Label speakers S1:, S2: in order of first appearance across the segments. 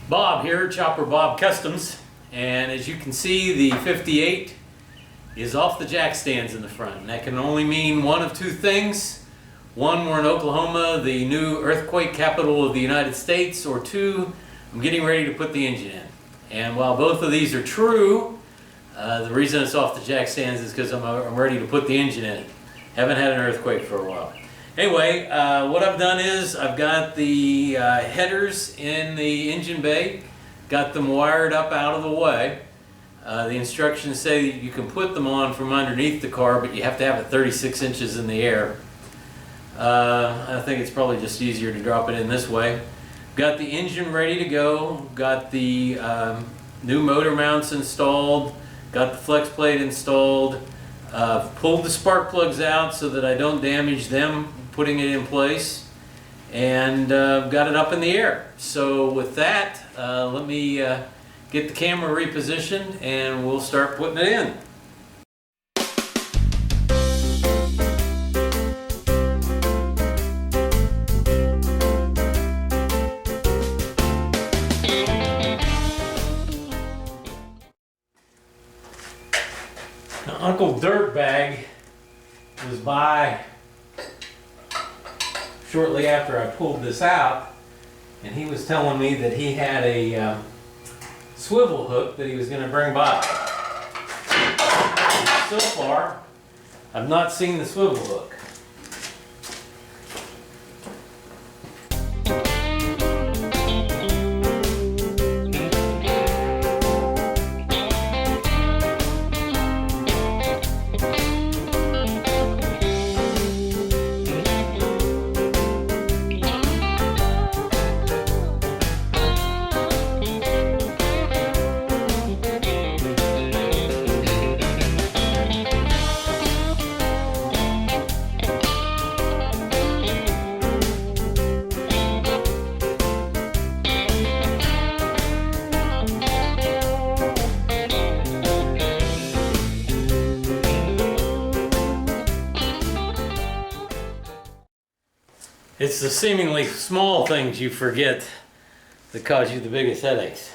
S1: Bob here, Chopper Bob Customs, and as you can see, the 58 is off the jack stands in the front, and that can only mean one of two things. One, we're in Oklahoma, the new earthquake capital of the United States, or two, I'm getting ready to put the engine in. And while both of these are true, the reason it's off the jack stands is because I'm ready to put the engine in. Haven't had an earthquake for a while. Anyway, what I've done is I've got the headers in the engine bay, got them wired up out of the way. The instructions say that you can put them on from underneath the car, but you have to have it 36 inches in the air. I think it's probably just easier to drop it in this way. Got the engine ready to go, got the new motor mounts installed, got the flex plate installed, pulled the spark plugs out so that I don't damage them putting it in place, and got it up in the air. So with that, let me get the camera repositioned and we'll start putting it in. Now, Uncle Dirtbag was by shortly after I pulled this out, and he was telling me that he had a swivel hook that he was going to bring by. So far, I've not seen the swivel hook. It's the seemingly small things you forget that cause you the biggest headaches.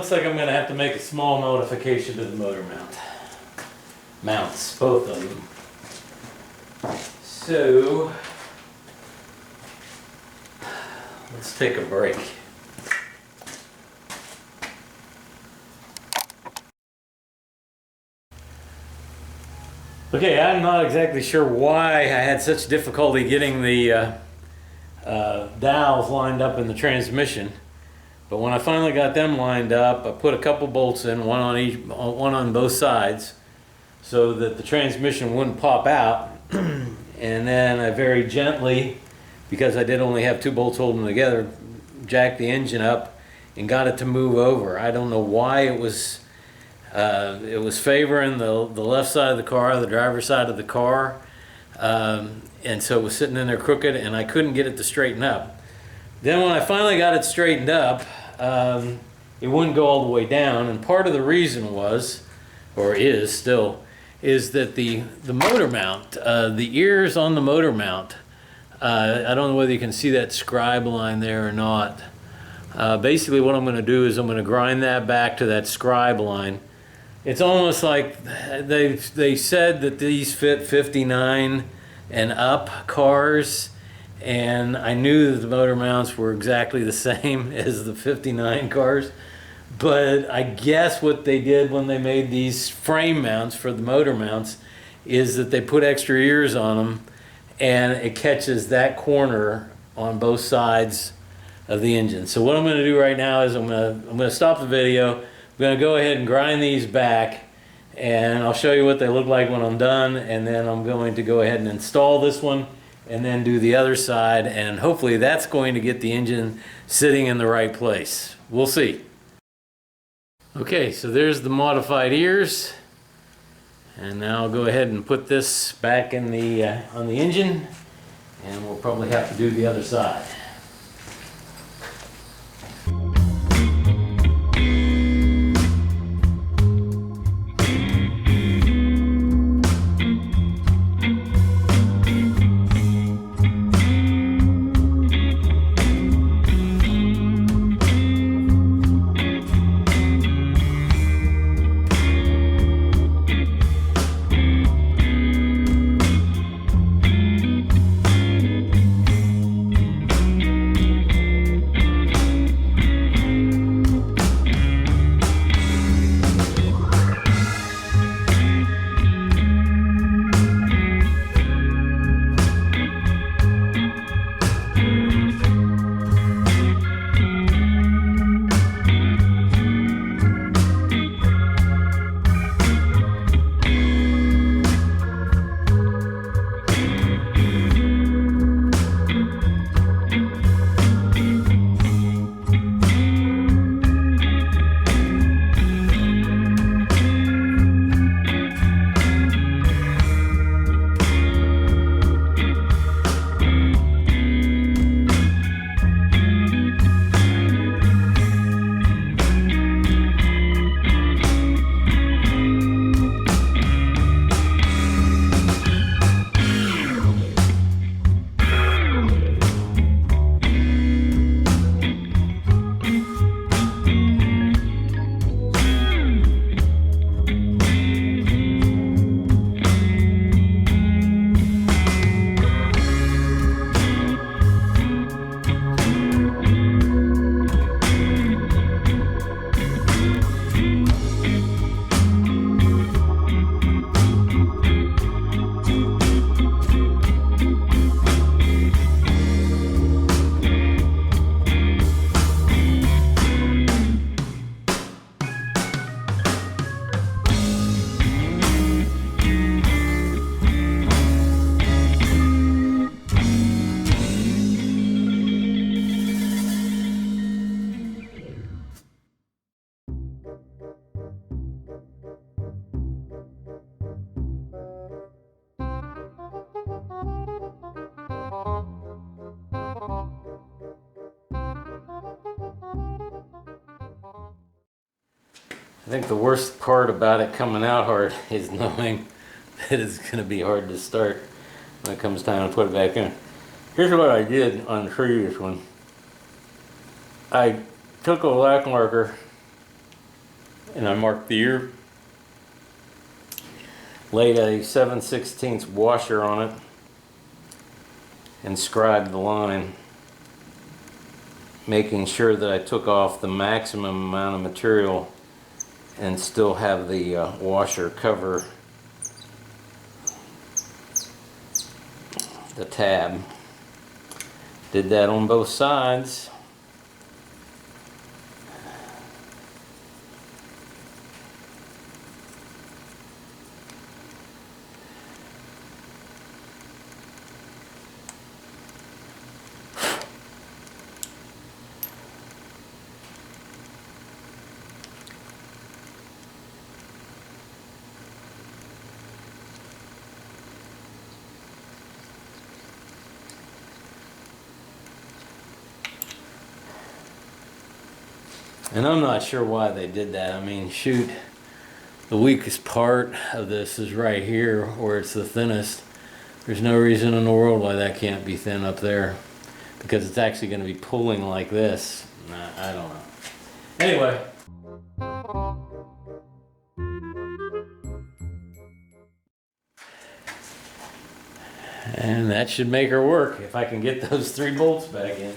S1: looks like I'm gonna have to make a small modification to the motor mounts, both of them. So, let's take a break. Okay, I'm not exactly sure why I had such difficulty getting the dowels lined up in the transmission, but when I finally got them lined up, I put a couple bolts in, one on both sides, so that the transmission wouldn't pop out. And then I very gently, because I did only have 2 bolts holding them together, jacked the engine up and got it to move over. I don't know why it was favoring the left side of the car, the driver's side of the car, and so it was sitting in there crooked, and I couldn't get it to straighten up. Then when I finally got it straightened up, it wouldn't go all the way down, and part of the reason was, or is still, is that the motor mount, the ears on the motor mount, I don't know whether you can see that scribe line there or not. Basically what I'm going to do is I'm going to grind that back to that scribe line. It's almost like they said that these fit 59 and up cars, and I knew that the motor mounts were exactly the same as the 59 cars, but I guess what they did when they made these frame mounts for the motor mounts is that they put extra ears on them, and it catches that corner on both sides of the engine. So what I'm going to do right now is I'm going to stop the video. I'm going to go ahead and grind these back, and I'll show you what they look like when I'm done, and then I'm going to go ahead and install this one and then do the other side, and hopefully that's going to get the engine sitting in the right place. We'll see. Okay, so there's the modified ears, and now I'll go ahead and put this back in the on the engine, and we'll probably have to do the other side. I think the worst part about it coming out hard is knowing that it's going to be hard to start when it comes time to put it back in. Here's what I did on the previous one. I took a black marker and I marked the ear. Laid a 7/16 washer on it and scribed the line, making sure that I took off the maximum amount of material and still have the washer cover the tab. Did that on both sides. And I'm not sure why they did that. I mean, shoot, the weakest part of this is right here where it's the thinnest. There's no reason in the world why that can't be thin up there, because it's actually going to be pulling like this. I don't know. Anyway. And that should make her work if I can get those 3 bolts back in.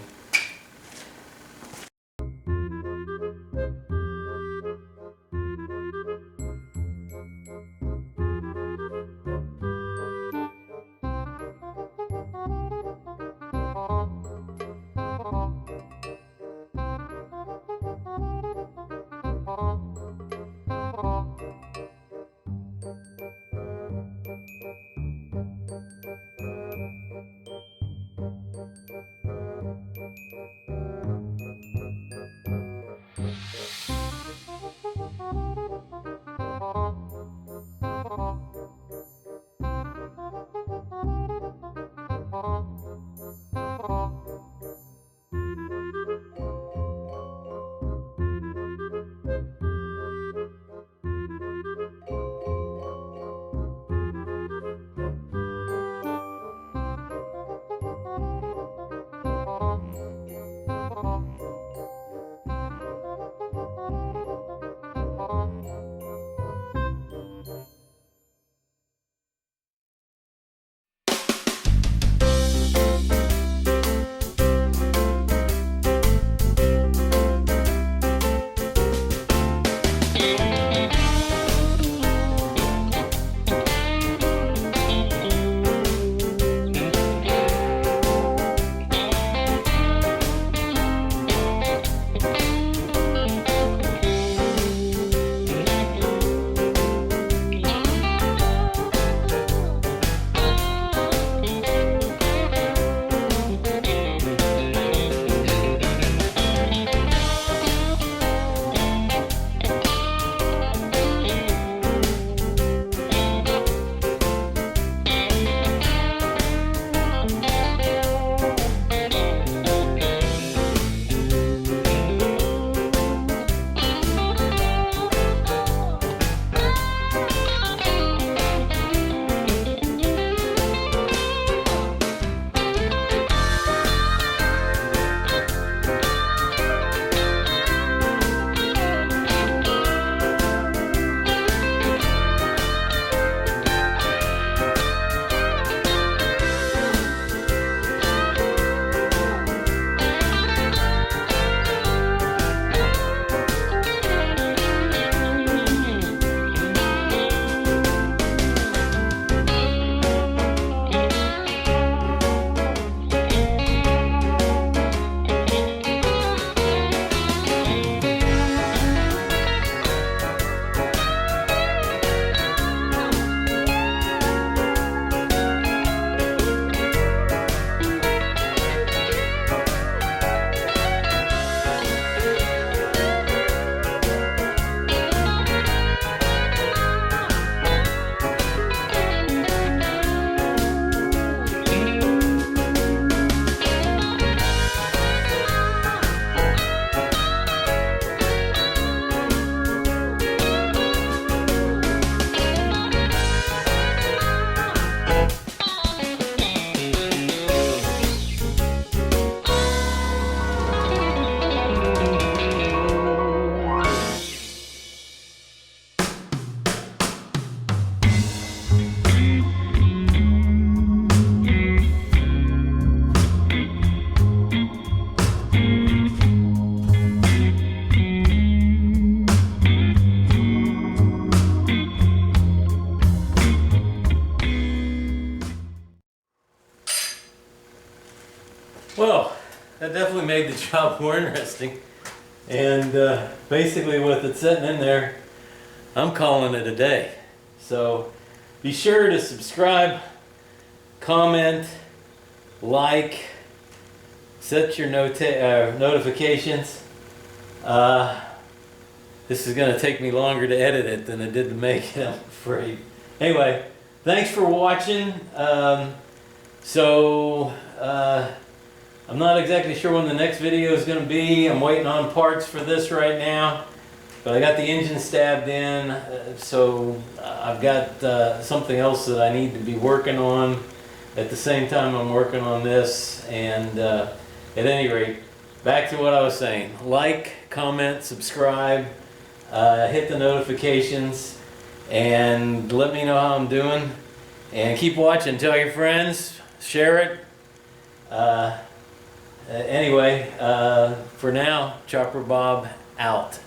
S1: definitely made the job more interesting. And basically with it sitting in there, I'm calling it a day. So be sure to subscribe, comment, like, set your notifications. This is going to take me longer to edit it than it did to make it, I'm afraid. Anyway, thanks for watching. I'm not exactly sure when the next video is going to be. I'm waiting on parts for this right now. But I got the engine stabbed in, so I've got something else that I need to be working on at the same time I'm working on this. And at any rate, back to what I was saying. Like, comment, subscribe, hit the notifications, and let me know how I'm doing. And keep watching. Tell your friends. Share it. Anyway, for now, Chopper Bob out.